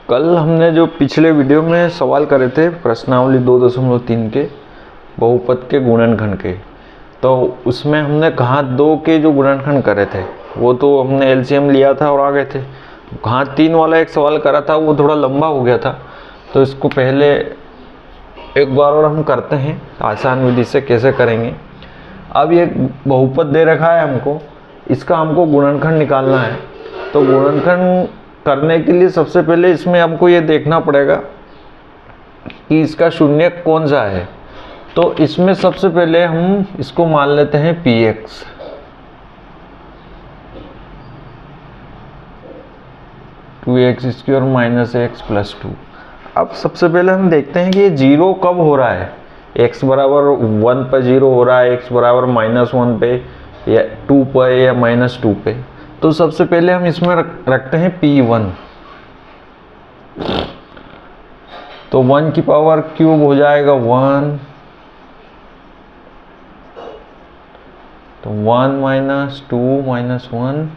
कल हमने जो पिछले वीडियो में सवाल करे थे प्रश्नावली 2.3 के बहुपद के गुणनखंड के, तो उसमें हमने घात 2 के जो गुणनखंड करे थे वो तो हमने एलसीएम लिया था और आ गए थे। घात 3 वाला एक सवाल करा था, वो थोड़ा लंबा हो गया था, तो इसको पहले एक बार और हम करते हैं आसान विधि से कैसे करेंगे। अब ये बहुपद दे रखा है हमको, इसका हमको गुणनखंड निकालना है। तो गुणनखंड करने के लिए सबसे पहले इसमें हमको ये देखना पड़ेगा कि इसका शून्य कौन सा है। तो इसमें सबसे पहले हम इसको मान लेते हैं px। Two x square minus x plus 2। अब सबसे पहले हम देखते हैं कि ये जीरो कब हो रहा है। x बराबर 1 पर जीरो हो रहा है, x बराबर -1 पे या 2 पे या -2 पे। तो सबसे पहले हम इसमें रखते हैं p1। तो 1 की पावर क्यूब हो जाएगा 1, तो 1 - 2 - 1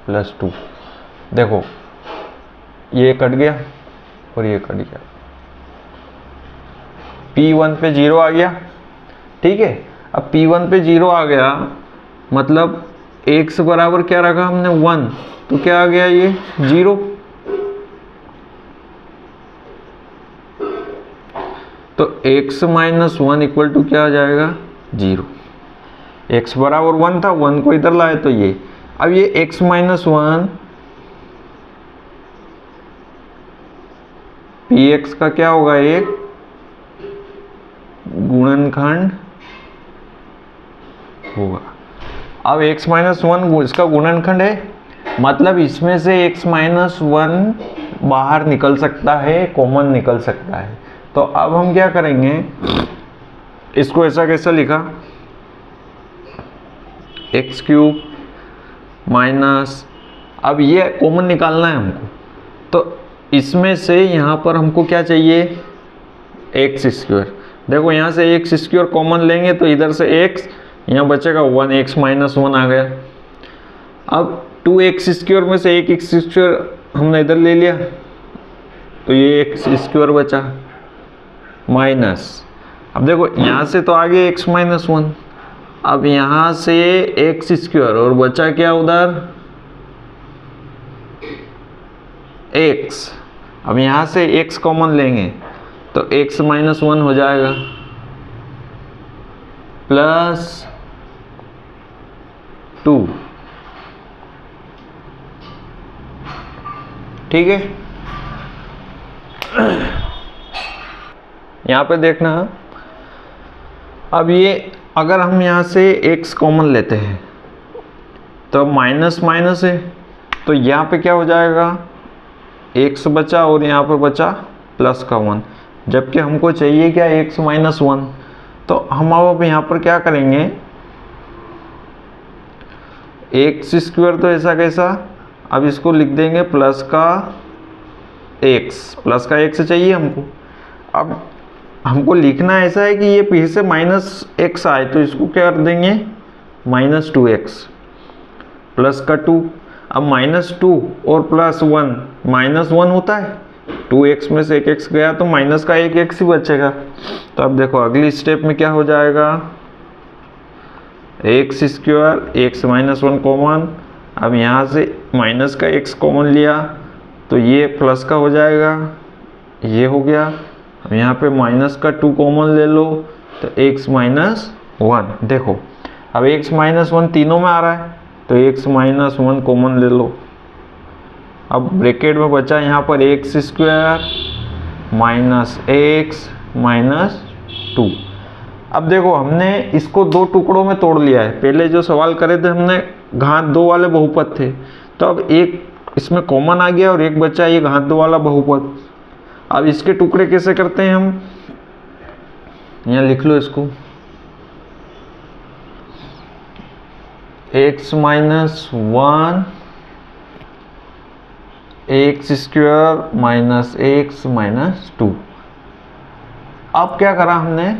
+ 2। देखो ये कट गया और ये कट गया, p1 पे 0 आ गया। ठीक है, अब p1 पे 0 आ गया मतलब x बराबर क्या रखा हमने 1, तो क्या आ गया ये 0। तो x - 1 = क्या आ जाएगा 0। x बराबर 1 था, 1 को इधर लाए तो ये। अब ये x - 1 px का क्या होगा, एक गुणनखंड होगा। अब x - 1 इसका गुणनखंड है, मतलब इसमें से x - 1 बाहर निकल सकता है, कॉमन निकल सकता है। तो अब हम क्या करेंगे, इसको ऐसा कैसा लिखा, x³ माइनस, अब ये कॉमन निकालना है हमको। तो इसमें से यहाँ पर हमको क्या चाहिए, x²। देखो यहाँ से x² कॉमन लेंगे तो इधर से x, यहाँ बचेगा 1, x - 1 आ गया। अब 2x² में से एक x² हमने इधर ले लिया, तो ये x² बचा माइनस। अब देखो यहाँ से तो आ गया x - 1, अब यहाँ से x² और बचा क्या उधर x। अब यहाँ से x कॉमन लेंगे तो x - 1 हो जाएगा प्लस 2। ठीक है, यहाँ पे देखना। अब ये अगर हम यहाँ से x कॉमन लेते हैं तो माइनस माइनस है, तो यहाँ पे क्या हो जाएगा, x बचा और यहाँ पर बचा प्लस का 1, जबकि हमको चाहिए क्या x - 1। तो हम अब यहाँ पर क्या करेंगे, x² तो ऐसा कैसा, अब इसको लिख देंगे प्लस का x चाहिए हमको। अब हमको लिखना ऐसा है कि ये फिर से -x आए, तो इसको क्या कर देंगे -2x प्लस का 2। अब -2 और +1 -1 होता है, 2x में से 1x गया तो माइनस का 1x ही बचेगा। तो अब देखो अगली स्टेप में क्या हो जाएगा, x² x - 1 कॉमन। अब यहाँ से माइनस का x कॉमन लिया तो ये प्लस का हो जाएगा, ये हो गया। अब यहाँ पे माइनस का 2 कॉमन ले लो तो x - 1। देखो अब x - 1 तीनों में आ रहा है, तो x - 1 कॉमन ले लो। अब ब्रैकेट में बचा यहाँ पर x² माइनस x माइनस 2। अब देखो हमने इसको दो टुकड़ों में तोड़ लिया है। पहले जो सवाल करे थे हमने घात 2 वाले बहुपद थे, तो अब एक इसमें कॉमन आ गया और एक बचा ये घात 2 वाला बहुपद। अब इसके टुकड़े कैसे करते हैं हम, यहाँ लिख लो इसको, x - 1 x² minus x minus 2। अब क्या करा हमने,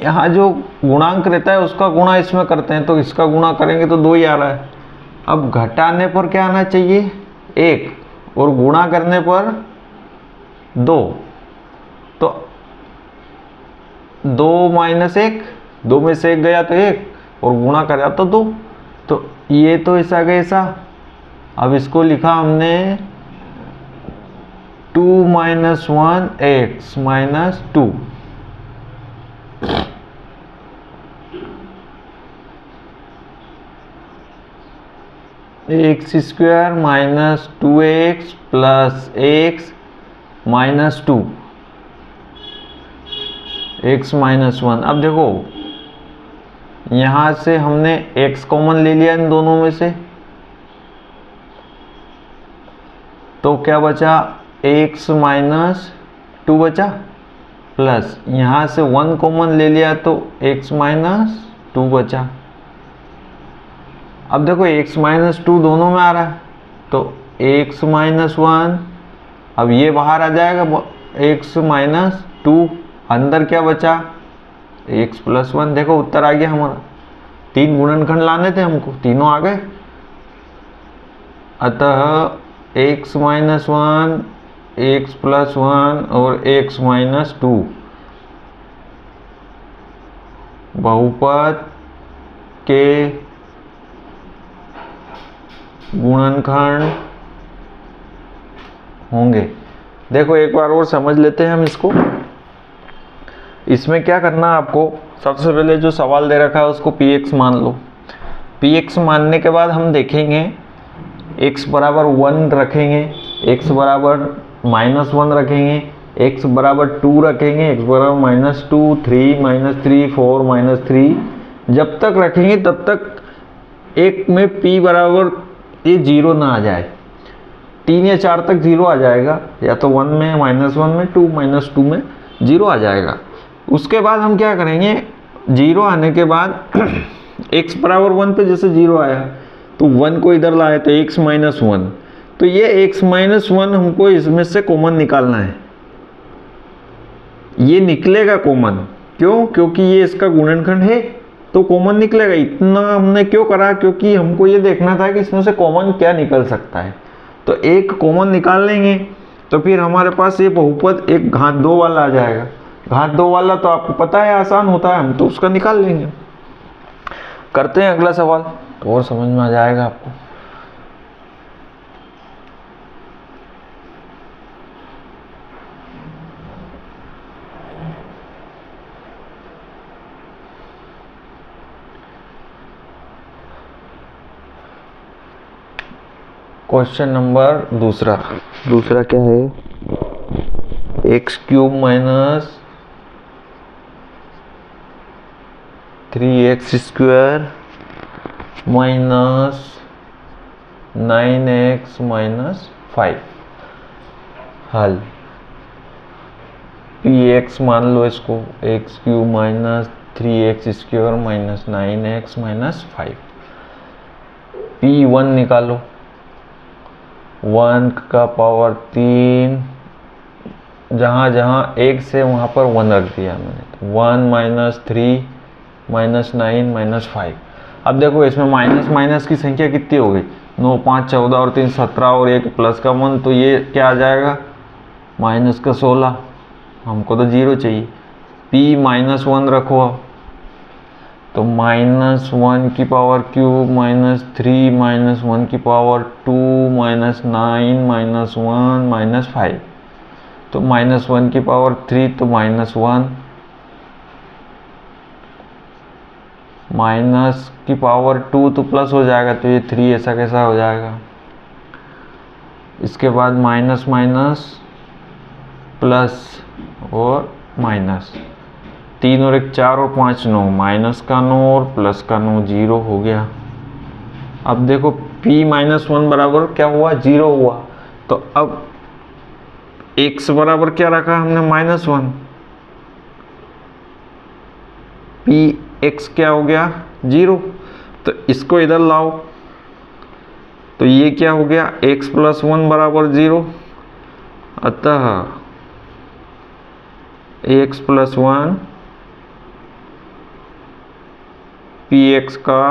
यहाँ जो गुणांक रहता है उसका गुणा इसमें करते हैं, तो इसका गुणा करेंगे तो 2 ही आ रहा है। अब घटाने पर क्या आना चाहिए 1, और गुणा करने पर 2, तो 2 माइनस 1, 2 में से 1 गया तो 1 और गुणा करा तो 2, तो ये तो ऐसा गया ऐसा। अब इसको लिखा हमने 2 minus 1 x minus 2, x square minus 2x plus x minus 2, x minus 1। अब देखो यहां से हमने x कॉमन ले लिया इन दोनों में से, तो क्या बचा, x माइनस 2 बचा, प्लस यहां से 1 कॉमन ले लिया तो x माइनस 2 बचा। अब देखो x माइनस 2 दोनों में आ रहा है, तो x माइनस 1, अब ये बाहर आ जाएगा, x माइनस 2, अंदर क्या बचा, x प्लस 1। देखो उत्तर आ गया हमारा। 3 गुणनखंड लाने थे हमको, तीनों आ गए। अतः x माइनस 1, x प्लस 1 और x माइनस 2 बहुपद के गुणनखंड होंगे। देखो एक बार और समझ लेते हैं हम इसको। इसमें क्या करना है आपको, सबसे पहले जो सवाल दे रखा है उसको px मान लो। px मानने के बाद हम देखेंगे x बराबर 1 रखेंगे, x बराबर माइनस 1 रखेंगे, x बराबर 2 रखेंगे, x बराबर माइनस 2, 3 माइनस 3, 4 माइनस 3। जब तक रखेंगे तब तक एक में p बराबर ये 0 ना आ जाए। 3 या 4 तक 0 आ जाएगा, या तो 1 में, माइनस 1 में, 2 माइनस 2 में 0 आ जाएगा। उसके बाद हम क्या करेंगे, 0 आने के बाद x बराबर 1 पे जैसे 0 आया तो 1 को इधर लाए तो x माइनस 1, तो ये x माइनस 1 हमको इसमें से कॉमन निकालना है। ये निकलेगा कॉमन, क्यों, क्योंकि ये इसका गुणनखंड है तो कॉमन निकलेगा। इतना हमने क्यों करा, क्योंकि हमको ये देखना था कि इसमें से कॉमन क्या निकल सकता है। तो एक कॉमन निकाल लेंगे तो फिर हमारे पास ये बहुपद एक घात 2 वाला आ जाएगा। घात 2 वाला तो आपको पता है आसान होता है, हम तो उसका निकाल लेंगे। करते हैं अगला सवाल, तो और समझ में आ जाएगा आपको। क्वेश्चन नंबर दूसरा क्या है, x cube minus 3x square minus 9x minus 5। हल px मान लो इसको, x cube minus 3x square minus 9x minus 5। p1 निकालो, 1 का पावर 3, जहाँ जहाँ 1 से वहाँ पर 1 रख दिया मैंने, 1 माइनस 3 माइनस 9 माइनस 5। अब देखो इसमें माइनस माइनस की संख्या कितनी हो गई, 9, 5, 14 और 3, 17 और 1 प्लस का 1, तो ये क्या आ जाएगा, माइनस का 16। हमको तो 0 चाहिए। p माइनस 1 रखो, तो माइनस 1 की पावर क्यूब माइनस 3 माइनस 1 की पावर 2 माइनस 9 माइनस 1 माइनस 5, तो माइनस 1 की पावर 3, तो माइनस 1 माइनस की पावर 2 तो प्लस हो जाएगा, तो ये 3 ऐसा कैसा हो जाएगा। इसके बाद माइनस माइनस प्लस और माइनस, 3 और 1 4 और 5 9, माइनस का 9 और प्लस का 9, 0 हो गया। अब देखो p माइनस 1 बराबर क्या हुआ, 0 हुआ। तो अब x बराबर क्या रखा हमने, माइनस 1, px क्या हो गया, 0। तो इसको इधर लाओ, तो ये क्या हो गया, x प्लस 1 बराबर 0। अतः x प्लस 1 px का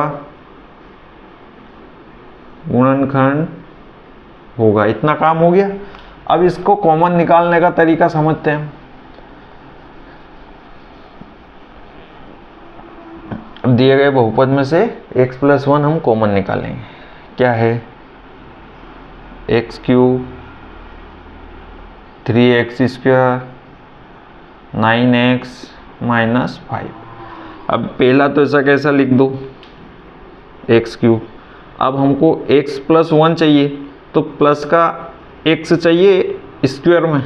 गुणनखंड होगा। इतना काम हो गया। अब इसको कॉमन निकालने का तरीका समझते हैं। दिए गए बहुपद में से x + 1 हम कॉमन निकालेंगे। क्या है? x³ 3x² 9x - 5। अब पहला तो ऐसा कैसा लिख दो x³। अब हमको x + 1 चाहिए तो प्लस का x चाहिए स्क्वायर में,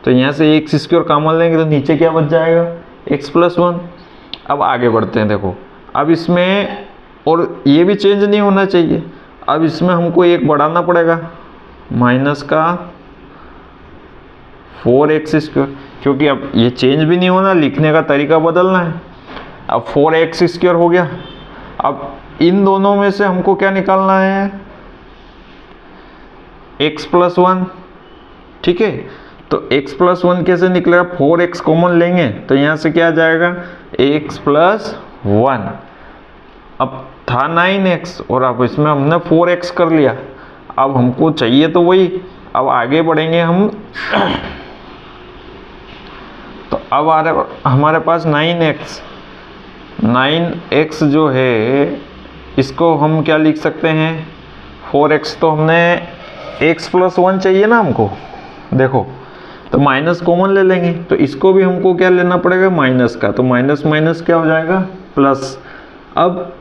तो यहाँ से x² कॉमन लेंगे तो नीचे क्या बच जाएगा? x + 1। अब आगे बढ़ते हैं। देखो अब इसमें, और ये भी चेंज नहीं होना चाहिए, अब इसमें हमको एक बढ़ाना पड़ेगा माइनस का 4x², क्योंकि अब ये चेंज भी नहीं होना, लिखने का तरीका बदलना है। अब 4x² हो गया। अब इन दोनों में से हमको क्या निकालना है? x + 1। ठीक है, तो x + 1 कैसे निकलेगा? 4x कॉमन लेंगे तो यहाँ से क्या आ जाएगा? x + 1। अब था 9x और अब इसमें हमने 4x कर लिया। अब हमको चाहिए तो वही। अब आगे बढ़ेंगे हम तो अब आ रहा हमारे पास 9x जो है इसको हम क्या लिख सकते हैं? 4x तो हमने x + 1 चाहिए ना हमको। देखो तो माइनस कॉमन ले लेंगे तो इसको भी हमको क्या लेना पड़ेगा? माइनस का। तो माइनस माइनस क्या हो जाएगा? प्लस। अब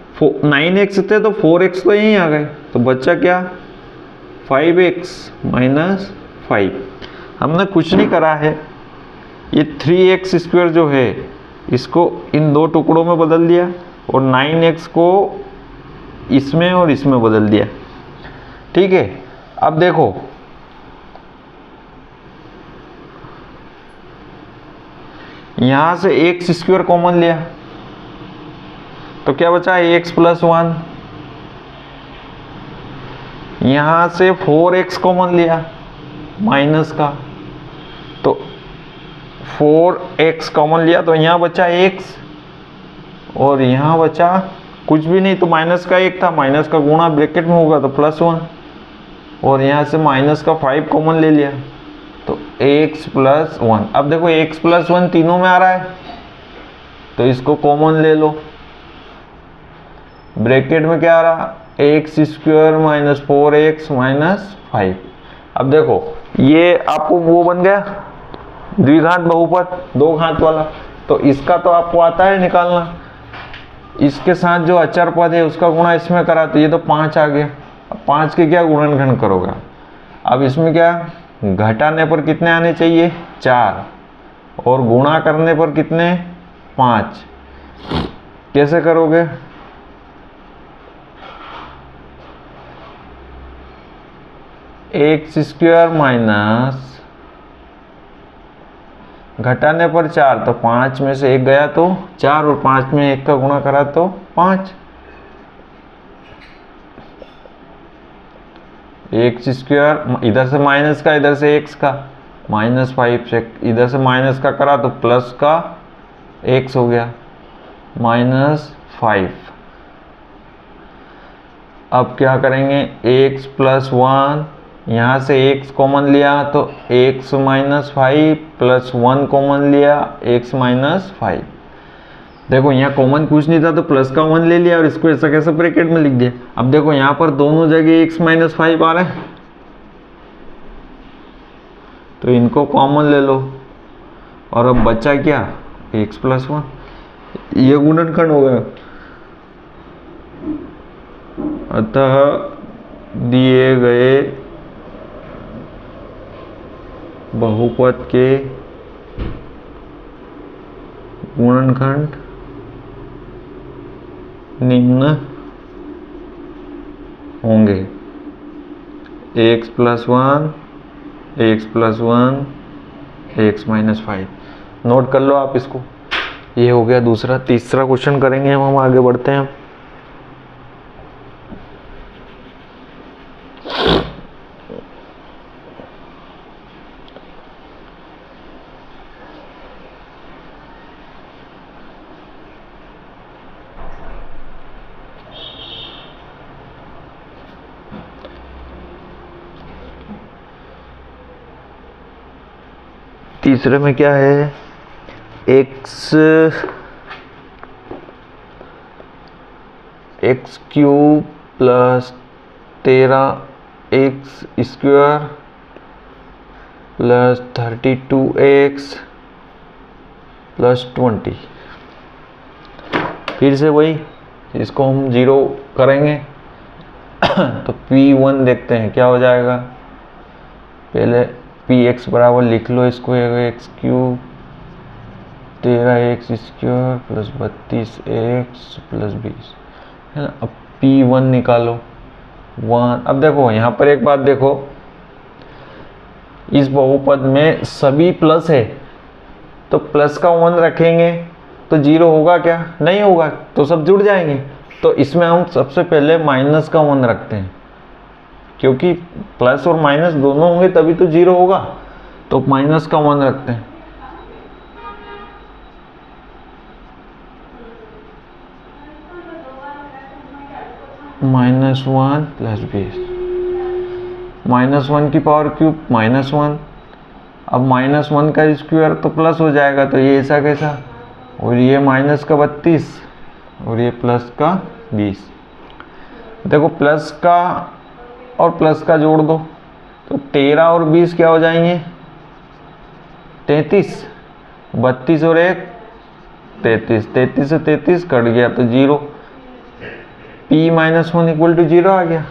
9x थे तो 4x तो यहीं आ गए, तो बच्चा क्या? 5x - 5। हमने कुछ नहीं करा है, ये 3x² जो है इसको इन दो टुकड़ों में बदल दिया और 9x को इसमें और इसमें बदल दिया। ठीक है, अब देखो यहां से x² कॉमन लिया तो क्या बचा? x + 1। यहां से 4x कॉमन लिया माइनस का, तो 4x कॉमन लिया तो यहाँ बचा x और यहाँ बचा कुछ भी नहीं, तो माइनस का 1 था, माइनस का गुणा ब्रैकेट में होगा तो +1, और यहाँ से माइनस का 5 कॉमन ले लिया तो x + 1। अब देखो x + 1 तीनों में आ रहा है तो इसको कॉमन ले लो। ब्रैकेट में क्या आ रहा? x² - 4x - 5। अब देखो ये आपको वो बन गया द्विघात बहुपद, दो घात वाला, तो इसका तो आपको आता है निकालना। इसके साथ जो अचर पद है उसका गुणा इसमें करा तो ये तो 5 आ गया। अब 5 के क्या गुणनखंड करोगे? अब इसमें क्या घटाने पर कितने आने चाहिए? 4, और गुणा करने पर कितने? 5। कैसे करोगे? x² माइनस घटाने पर 4 तो 5 में से 1 गया तो 4, और 5 में 1 का गुणा करा तो 5। x² इधर से माइनस का, इधर से x का, -5 से इधर से माइनस का करा तो प्लस का x हो गया -5। अब क्या करेंगे? x + 1, यहाँ से x कॉमन लिया तो x - 5 + 1 कॉमन लिया x - 5। देखो यहाँ कॉमन कुछ नहीं था तो प्लस का 1 ले लिया और इसको ऐसा कैसे ब्रैकेट में लिख दिया। अब देखो यहाँ पर दोनों जगह x - 5 आ रहे हैं तो इनको कॉमन ले लो, और अब बचा क्या? x + 1। ये गुणनखंड हो गया। अतः दिए गए बहुपद के गुणनखंड निम्न होंगे: x + 1, x + 1, x - 5। नोट कर लो आप इसको। ये हो गया दूसरा। तीसरा क्वेश्चन करेंगे हम आगे बढ़ते हैं। तीसरे में क्या है, x cube plus 13x square plus 32x plus 20। फिर से वही, इसको हम 0 करेंगे तो P1 देखते हैं क्या हो जाएगा। पहले Px बराबर लिख लो इसको, x cube 13x square plus 32x plus 20 है ना। अब P1 निकालो 1। अब देखो यहाँ पर एक बात देखो, इस बहुपद में सभी प्लस है तो प्लस का 1 रखेंगे तो 0 होगा क्या, नहीं होगा, तो सब जुड़ जाएंगे। तो इसमें हम सबसे पहले माइनस का 1 रखते हैं, क्योंकि प्लस और माइनस दोनों होंगे तभी तो 0 होगा। तो माइनस का 1 रखते हैं। -1 प्लस 20, -1 की पावर क्यूब -1। अब -1 का स्क्वायर तो प्लस हो जाएगा, तो ये ऐसा कैसा, और ये माइनस का 32 और ये प्लस का 20। देखो प्लस का और प्लस का जोड़ दो तो 13 और 20 क्या हो जाएंगे, 33। 32 और 1 33, 33 से 33 कट गया तो 0। P -1 = 0 आ गया।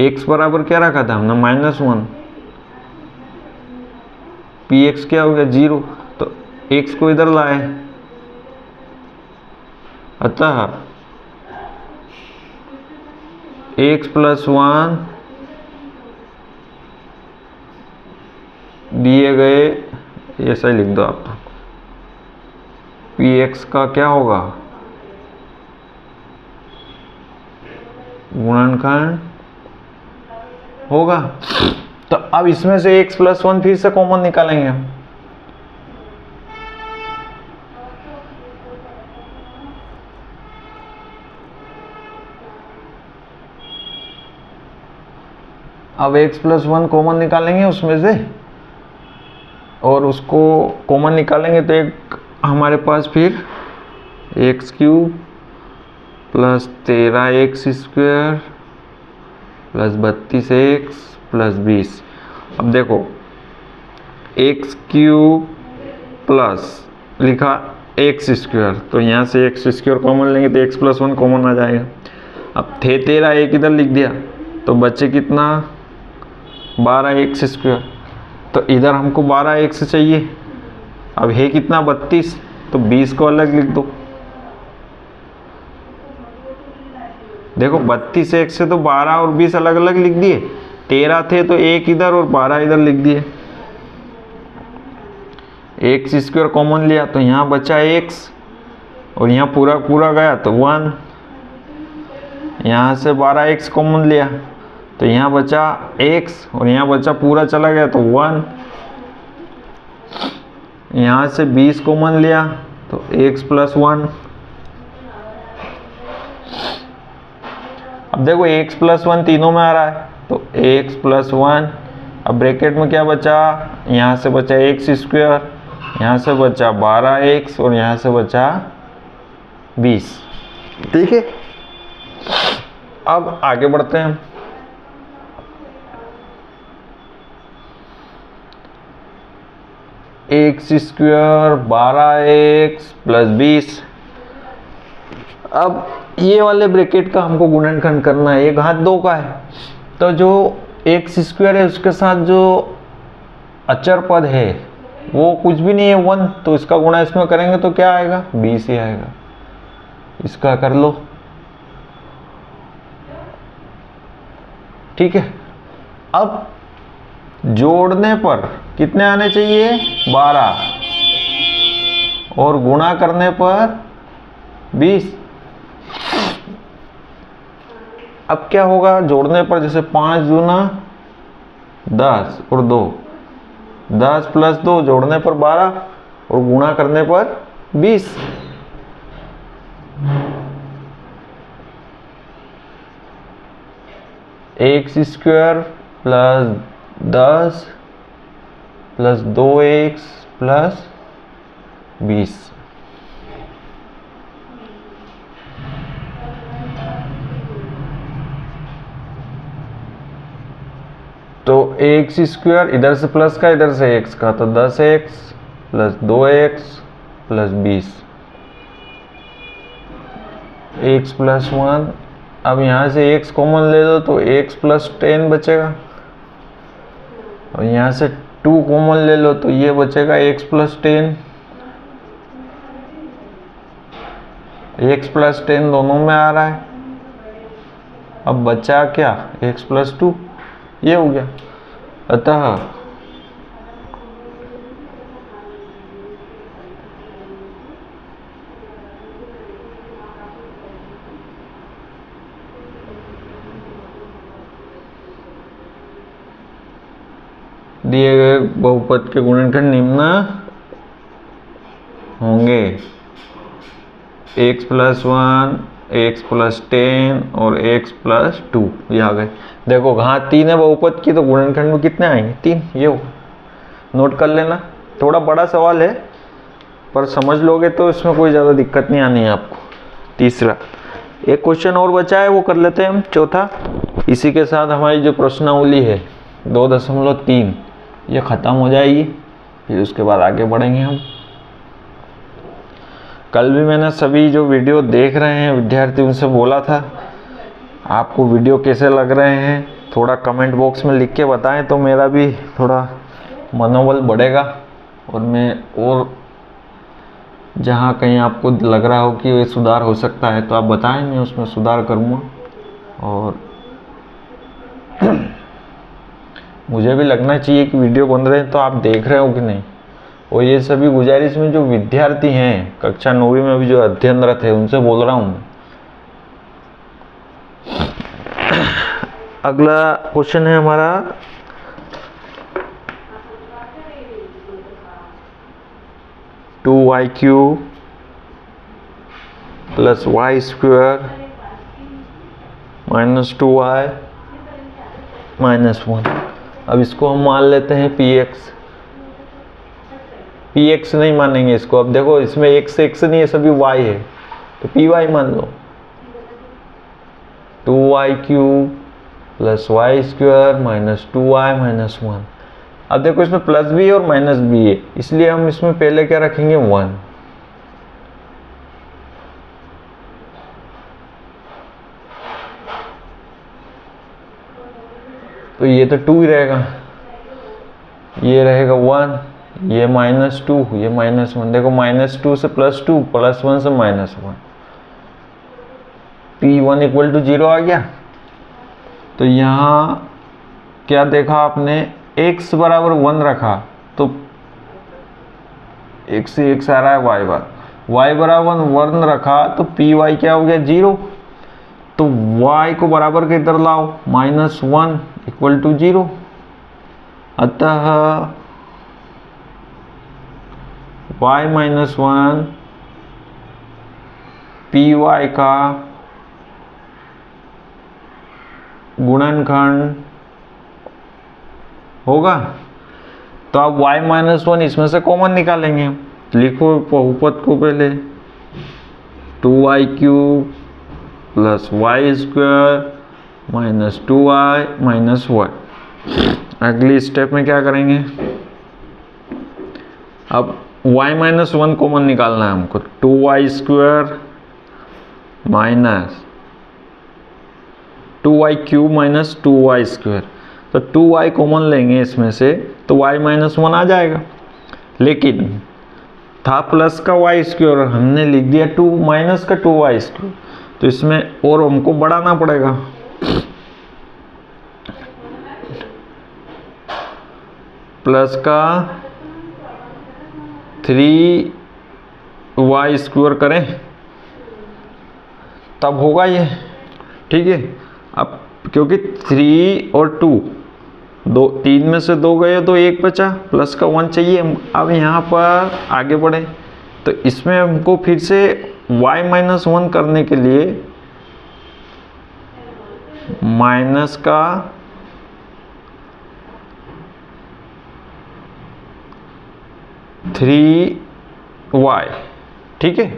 x बराबर क्या रखा था हमने, -1। Px क्या हो गया, 0। तो x को इधर लाए, अतः x + 1 दिए गए, ऐसा ही लिख दो आप, Px का क्या होगा, गुणनखंड होगा। तो अब इसमें से x + 1 फिर से कॉमन निकालेंगे हम। अब x + 1 कॉमन निकालेंगे उसमें से, और उसको कॉमन निकालेंगे तो एक हमारे पास फिर x cube plus 13x square plus 32x plus 20। अब देखो एक्स क्यूब प्लस लिखा एक्स स्क्वायर, तो यहाँ से एक्स स्क्वायर कॉमन लेंगे तो x + 1 कॉमन आ जाएगा। अब थे 13 एक इधर लिख दिया तो बचे कितना, 12x स्क्वायर। तो इधर हमको 12x चाहिए, अब है कितना 32, तो 20 को अलग लिख दो। देखो 32x से तो 12 और 20 अलग अलग लिख दिए, 13 थे तो एक इधर और 12 इधर लिख दिए। एक्स स्क्वायर कॉमन लिया तो यहाँ बचा x, और यहाँ पूरा पूरा गया तो 1। यहाँ से 12x कॉमन लिया तो यहाँ बचा x, और यहाँ बचा पूरा चला गया तो 1। यहाँ से 20 कॉमन लिया तो x + 1। अब देखो x + 1 तीनों में आ रहा है तो x + 1। अब ब्रैकेट में क्या बचा, यहाँ से बचा x स्क्वायर, यहाँ से बचा 12x और यहाँ से बचा 20। ठीक है, अब आगे बढ़ते हैं। X square 12x plus 20। अब ये वाले ब्रैकेट का हमको गुणनखंड करना है, 1 घात 2 का है, तो जो एक्स स्क्वायर है उसके साथ जो अचर पद है वो कुछ भी नहीं है 1, तो इसका गुणा इसमें करेंगे तो क्या आएगा, 20 ही आएगा। इसका कर लो। ठीक है, अब जोड़ने पर कितने आने चाहिए, 12, और गुणा करने पर 20। अब क्या होगा, जोड़ने पर जैसे 5 दूना 10 और 2, 10 + 2 जोड़ने पर 12 और गुणा करने पर 20। X square plus 10 plus 2x plus 20। तो एक्स स्क्वायर इधर से प्लस का इधर से एक्स का, तो 10x plus 2x plus 20 x plus 1। अब यहाँ से x कॉमन ले दो तो x प्लस 10 बचेगा, और यहाँ से 2 कॉमन ले लो तो ये बचेगा x प्लस 10। x प्लस 10 दोनों में आ रहा है। अब बचा क्या, x प्लस 2, ये हो गया। अतः दिए गए बहुपद के गुणनखंड निम्न होंगे, x प्लस 1, x प्लस 10 और x प्लस 2। ये आ गए। देखो हाँ 3 है बहुपद की, तो गुणनखंड में कितने आएंगे, 3। ये हो, नोट कर लेना। थोड़ा बड़ा सवाल है पर समझ लोगे तो इसमें कोई ज़्यादा दिक्कत नहीं आनी है आपको। तीसरा एक क्वेश्चन और बचा है, वो कर लेते हैं हम, चौथा। इसी के साथ हमारी जो प्रश्नावली है 2.3 ये ख़त्म हो जाएगी, फिर उसके बाद आगे बढ़ेंगे हम। कल भी मैंने सभी जो वीडियो देख रहे हैं विद्यार्थी उनसे बोला था आपको वीडियो कैसे लग रहे हैं, थोड़ा कमेंट बॉक्स में लिख के बताएं तो मेरा भी थोड़ा मनोबल बढ़ेगा, और मैं और जहाँ कहीं आपको लग रहा हो कि ये सुधार हो सकता है तो आप बताएं, मैं उसमें सुधार करूँगा। और मुझे भी लगना चाहिए कि वीडियो बन रहे हैं तो आप देख रहे हो कि नहीं। और ये सभी गुजारिश में जो विद्यार्थी हैं कक्षा 9वीं में भी जो अध्ययनरत है उनसे बोल रहा हूँ। अगला क्वेश्चन है हमारा 2y³ plus y² minus 2y minus 1। अब इसको हम मान लेते हैं px नहीं मानेंगे इसको। अब देखो इसमें x नहीं है, सभी y है, तो py मान लो। 2y³ plus y² minus 2y minus 1। अब देखो इसमें प्लस भी है और माइनस भी है, इसलिए हम इसमें पहले क्या रखेंगे, 1। तो ये तो 2 ही रहेगा, ये रहेगा 1, ये -2, ये -1। देखो -2 से +2, +1 से -1, p1 = 0 आ गया। तो यहाँ क्या देखा आपने, x बराबर 1 रखा तो x से x आ रहा है y बार, y बराबर 1 रखा तो py क्या हो गया, 0। तो y को बराबर के इधर लाओ, -1 = 0। अतः y - 1 py का गुणनखंड होगा। तो अब y - 1 इसमें से कॉमन निकालेंगे। लिखो बहुपद को पहले, 2y³ plus y² minus 2y minus 1। अगली स्टेप में क्या करेंगे, अब y - 1 कॉमन निकालना है हमको। 2y² minus 2y³ minus 2y²। तो 2y कॉमन लेंगे इसमें से तो y - 1 आ जाएगा, लेकिन था प्लस का y² हमने लिख दिया 2 माइनस का 2y², तो इसमें और हमको बढ़ाना पड़ेगा। प्लस का 3y² करें तब होगा ये, ठीक है। अब क्योंकि 3 और 2 3 में से 2 गए तो 1 बचा, प्लस का 1 चाहिए। अब यहाँ पर आगे बढ़े तो इसमें हमको फिर से y - 1 करने के लिए माइनस का 3y, ठीक है,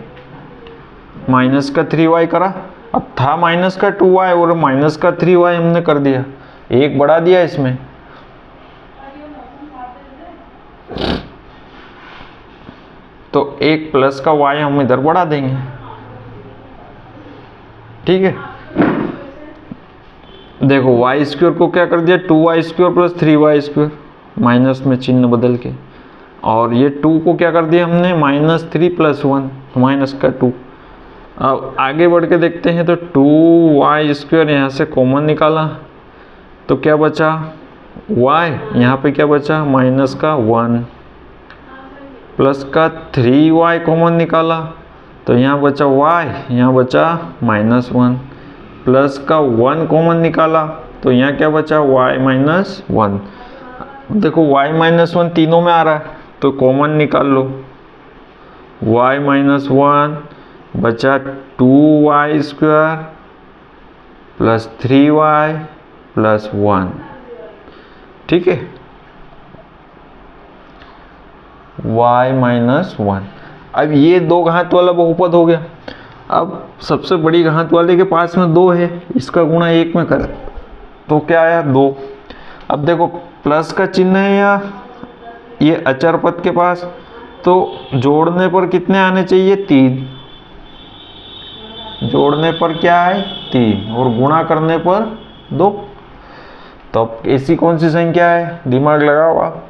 माइनस का 3y करा। अब था माइनस का 2y और माइनस का 3y हमने कर दिया, एक बढ़ा दिया इसमें, तो एक प्लस का y हम इधर बढ़ा देंगे, ठीक है। देखो वाई स्क्वायर को क्या कर दिया, 2y square plus 3y square, minus में चिन्ह बदल के, और ये 2 को क्या कर दिया हमने, -3 + 1, माइनस का 2। अब आगे बढ़ के देखते हैं तो 2y स्क्वायर यहाँ से कॉमन निकाला तो क्या बचा, y, यहाँ पे क्या बचा, माइनस का 1 प्लस का 3y कॉमन निकाला तो यहाँ बचा y, यहाँ बचा -1 प्लस का 1 कॉमन निकाला तो यहाँ क्या बचा, y - 1। देखो y - 1 तीनों में आ रहा है तो कॉमन निकाल लो, y - 1 बचा 2y square plus 3y plus 1, ठीक है, y - 1। अब ये दो घात वाला बहुपद हो गया। अब सबसे बड़ी घात वाले के पास में 2 है, इसका गुणा 1 में कर तो क्या आया, 2। अब देखो प्लस का चिन्ह है या ये अचर पद के पास, तो जोड़ने पर कितने आने चाहिए, 3। जोड़ने पर क्या है, 3, और गुणा करने पर 2। तो अब ऐसी कौन सी संख्या है, दिमाग लगाओ आप,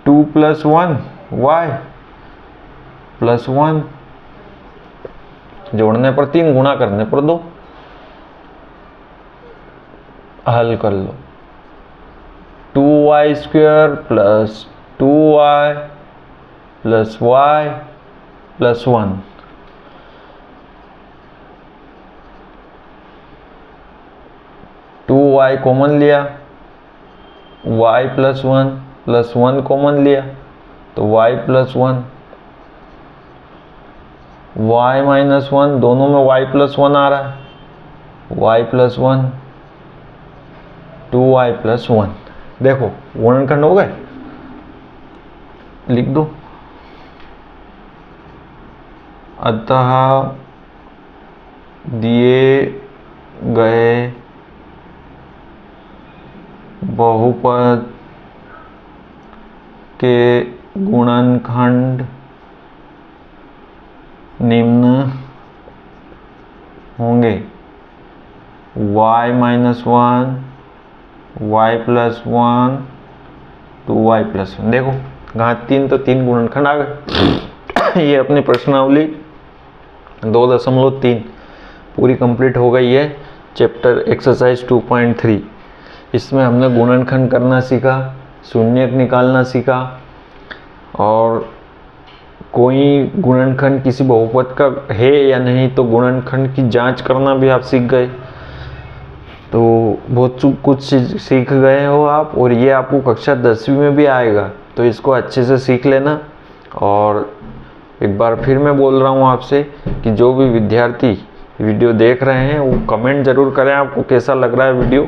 2 + 1 y प्लस 1, जोड़ने पर 3, गुणा करने पर 2। हल कर लो, 2y square plus 2y plus y plus 1, two y common लिया, y प्लस 1 प्लस 1 कॉमन लिया तो y प्लस 1, y - 1, दोनों में y प्लस 1 आ रहा है, y प्लस 1, 2y प्लस 1। देखो गुणनखंड हो गए, लिख दो, अतः दिए गए बहुपद के गुणनखंड निम्न होंगे, y - 1, y plus 1, 2y plus 1। देखो घात 3 तो 3 गुणनखंड आ गए। ये अपनी प्रश्नावली 2.3 पूरी कंप्लीट हो गई है, चैप्टर एक्सरसाइज 2.3। इसमें हमने गुणनखंड करना सीखा, शून्यक निकालना सीखा, और कोई गुणनखंड किसी बहुपद का है या नहीं तो गुणनखंड की जांच करना भी आप सीख गए। तो बहुत कुछ सीख गए हो आप, और ये आपको कक्षा 10वीं में भी आएगा, तो इसको अच्छे से सीख लेना। और एक बार फिर मैं बोल रहा हूँ आपसे कि जो भी विद्यार्थी वीडियो देख रहे हैं वो कमेंट ज़रूर करें, आपको कैसा लग रहा है वीडियो।